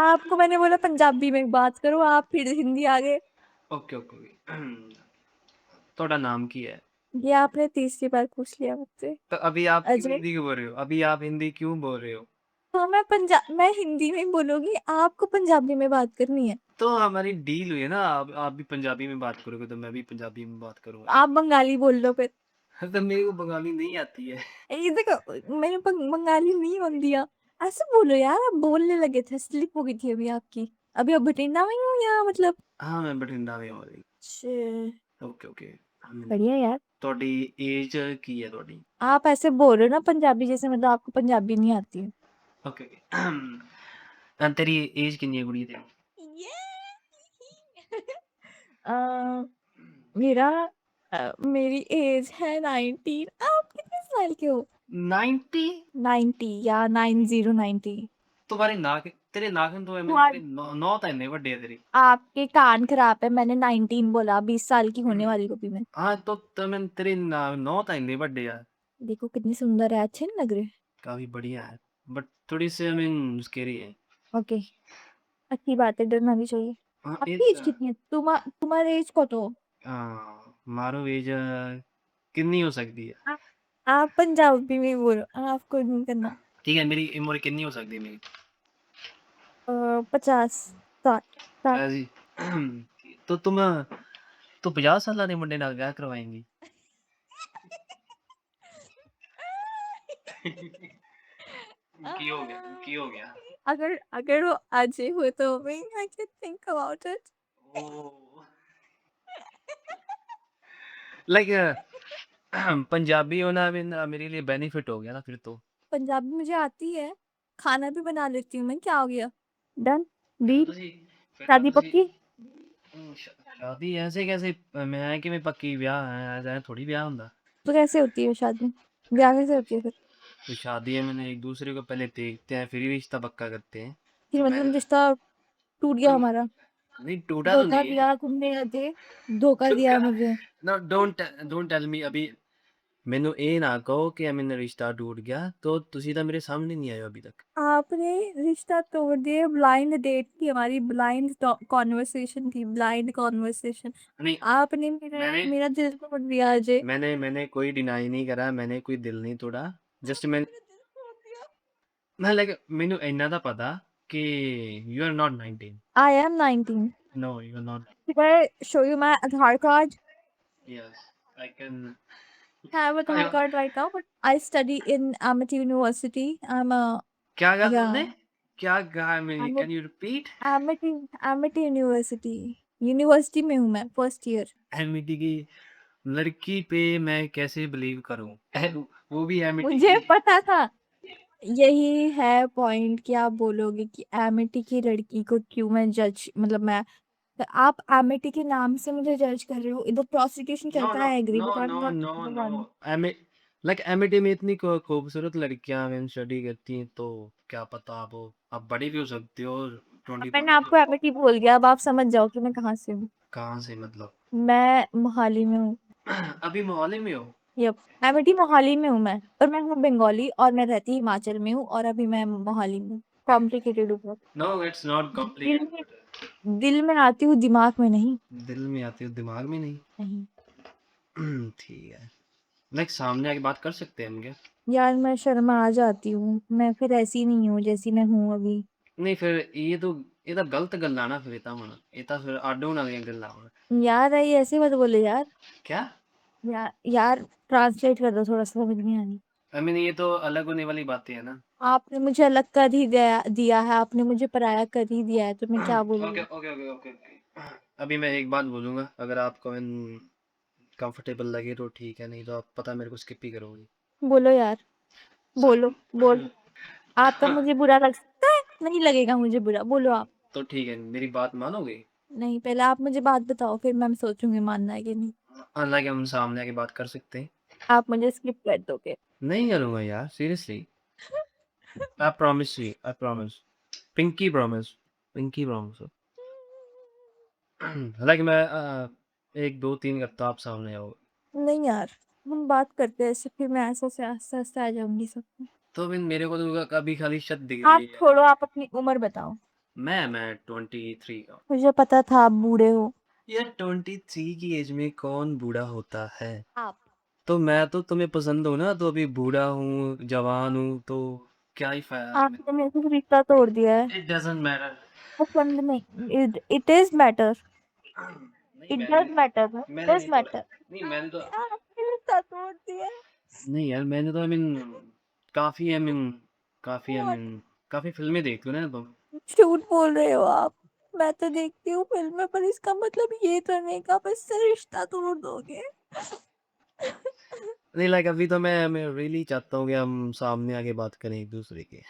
आपको मैंने बोला पंजाबी में बात करो, आप फिर हिंदी आ गए। Okay okay okay. थोड़ा नाम की है। ये आपने तीसरी बार पूछ लिया मुझसे। तो अभी आप क्यों अजय, हिंदी क्यों बोल रहे हो? अभी आप हिंदी क्यों बोल रहे हो? तो मैं हिंदी में ही बोलूंगी, आपको पंजाबी में बात करनी है। तो हमारी डील हुई है ना, आप भी पंजाबी में बात करोगे तो मैं भी पंजाबी में बात करूंगा। आप बंगाली बोल लो फिर। तो मेरे को बंगाली नहीं आती है। ये देखो, मैंने बंगाली नहीं बोल दिया। ऐसे बोलो यार, आप बोलने लगे थे, स्लिप हो गई थी अभी आपकी। अभी आप बठिंडा में ही हो या मतलब। हाँ मैं बठिंडा में हूँ अभी। छे, ओके ओके। बढ़िया यार। थोड़ी एज की है थोड़ी। आप ऐसे बोल रहे हो ना पंजाबी जैसे, मतलब आपको पंजाबी नहीं आती है। Okay okay. तेरी एज कितनी है कुड़ी तेरी? ये अ, मेरा मेरी एज है 19। आप कितने साल के हो? 90? 90 या 90 90। तुम्हारी नाक, तेरे नाखून तो है, मैं तुम्हारे तेरे नौ तो इतने बड़े है तेरी। आपके कान खराब है, मैंने 19 बोला, 20 साल की होने वाली को भी मैं। हाँ तो मैं तेरे नौ तो इतने बड़े यार। देखो कितनी सुंदर है, अच्छे नहीं लग रहे? काफी बढ़िया है, बट थोड़ी सी आई मीन स्केरी है। ओके, अच्छी बात है, डरना भी चाहिए। हाँ आपकी एज कितनी है? तुम्हारे एज को तो मारो एज कितनी हो सकती है? आप पंजाबी में बोलो, आपको नहीं करना। ठीक है, मेरी उम्र कितनी हो सकती है मेरी? 50, 60, 60। ऐसी तो तुम तो 50 साल वाले मुंडे नाल ब्याह करवाएंगी? की हो गया, की हो गया? अगर अगर वो अजय हो तो मैं I can think about it. Oh like Punjabi होना मेरे लिए बेनिफिट हो गया ना फिर तो। पंजाबी मुझे आती है, खाना भी बना लेती हूँ मैं, क्या हो गया? डन, फिर तो डील, तुसी फिर तो शादी तुसी पक्की। शादी ऐसे कैसे? मैं कि मैं पक्की ब्याह है ऐसा थोड़ी ब्याह होता। तो कैसे होती है शादी, ब्याह कैसे होती है फिर? तो शादी है, मैंने एक दूसरे को पहले देखते हैं फिर ही रिश्ता पक्का करते हैं। फिर तो मैं मतलब रिश्ता टूट गया हमारा? नहीं टूटा तो धोखा नहीं है। दिया तुमने अजय, धोखा दिया टूटा मुझे। No don't don't tell me अभी। ਮੈਨੂੰ ਇਹ ਨਾ ਕਹੋ ਕਿ मैंने रिश्ता टूट गया तो ਤੁਸੀਂ ਤਾਂ ਮੇਰੇ सामने नहीं आए हो अभी तक। आपने रिश्ता तोड़ दिया, ब्लाइंड डेट थी हमारी, ब्लाइंड कॉन्वर्सेशन थी, ब्लाइंड कॉन्वर्सेशन। नहीं आपने मेरा मैंने मेरा दिल तोड़ दिया अजय। मैंने कोई डिनाई नहीं करा, मैंने कोई दिल नहीं तोड़ा। जस्ट आपने मैं मेरा दिल तोड़ दिया। मैं लाइक ਮੈਨੂੰ ਇੰਨਾ ਤਾਂ ਪਤਾ कि you are not 19। I am 19। no you are not। Should I show you my Aadhaar card? yes I can। I have Aadhaar card right now, but I study in Amity University. I'm a क्या कहा तुमने? yeah, क्या कहा? मैं I'm can at you repeat? Amity University। University में हूँ मैं, first year. Amity की लड़की पे मैं कैसे बिलीव करूं? वो भी एमिटी मुझे की। पता था यही है पॉइंट कि आप बोलोगे कि एमिटी की लड़की को क्यों मैं जज, मतलब मैं, आप एमिटी के नाम से मुझे जज कर रहे हो। इधर प्रोसिक्यूशन नो चलता नो है, एग्री, नो बट आई एम नो नॉट नो द नो वन। एमि लाइक एमिटी में इतनी खूबसूरत लड़कियां मैंने स्टडी करती हैं तो क्या पता आप बड़ी भी हो सकती हो। अब 21 मैंने के। आपको एमिटी बोल दिया, अब आप समझ जाओ कि मैं कहाँ से हूँ। कहाँ से मतलब? मैं मोहाली में हूँ। अभी मोहाली में हो? यप, एमिटी मोहाली में हूँ मैं, पर मैं हूँ बंगाली और मैं रहती हिमाचल में हूँ, और अभी मैं मोहाली में हूँ। कॉम्प्लिकेटेड हूँ बहुत। नो इट्स नॉट दिल कॉम्प्लिकेटेड। में दिल में आती हूँ, दिमाग में नहीं। दिल में आती हो दिमाग में नहीं। नहीं ठीक है, लाइक सामने आके बात कर सकते हैं हम क्या? यार, मैं शर्मा आ जाती हूँ, मैं फिर ऐसी नहीं हूँ जैसी मैं हूँ अभी। नहीं फिर ये तो गलत गल्ला ना फिर ये तो फिर आडो होने वाली गल्ला होना। यार ये ऐसे मत बोले यार। क्या? यार ट्रांसलेट कर दो, थोड़ा सा समझ नहीं आ रही। आई मीन ये तो अलग होने वाली बातें है ना। आपने मुझे अलग कर ही दिया है, आपने मुझे पराया कर ही दिया है, तो मैं क्या ओके बोलूँ? Okay okay okay okay. अभी मैं एक बात बोलूंगा, अगर आपको कंफर्टेबल लगे तो ठीक है, नहीं तो आप पता मेरे को स्किप ही करोगी। बोलो यार, बोलो, बोल। आपका मुझे बुरा लग सकता है, नहीं लगेगा मुझे बुरा, बोलो आप। तो ठीक है, मेरी बात मानोगे? नहीं, पहले आप मुझे बात बताओ, फिर मैं सोचूंगी मानना है कि नहीं। हालांकि हम सामने आके बात कर सकते हैं। आप मुझे स्किप कर दोगे? नहीं करूंगा यार, seriously. I promise you, I promise. Pinky promise, pinky promise. हालांकि मैं एक दो तीन करता आप सामने आओ। नहीं यार, हम बात करते हैं ऐसे, फिर मैं ऐसे से आस्ते आस्ते आ जाऊंगी सब में। तो फिर मेरे को तो कभी खाली शत दिख रही आप है यार। छोड़ो, आप अपनी उम्र बताओ। मैं 23 का हूँ। मुझे पता था आप बूढ़े हो। यार 23 की एज में कौन बूढ़ा होता है? आप। तो मैं तो तुम्हें पसंद हूँ ना, तो अभी बूढ़ा हूँ, जवान हूँ, तो क्या ही फ़ायदा मैं आपने मेरे से रिश्ता तोड़ दिया है। It doesn't matter. पसंद नहीं, इट इट इज़ मैटर, नहीं इट मैंने डज़ मैटर, इट मैंने इज़ नहीं तोड़ा। मैटर। नहीं मैंने तो आपने आपने रिश्ता तोड़ दिया है। नहीं यार मैंने तो काफ़ी व्हाट? काफ़ी फ़िल्में देखते हो ना तुम। झूठ बोल रहे हो आप। मैं तो देखती हूँ फ़िल्में, पर इसका मतलब ये तो नहीं कि आप इससे रिश्ता तोड़ दोगे। नहीं लाइक अभी तो मैं रियली चाहता हूँ कि हम सामने आके बात करें एक-दूसरे के।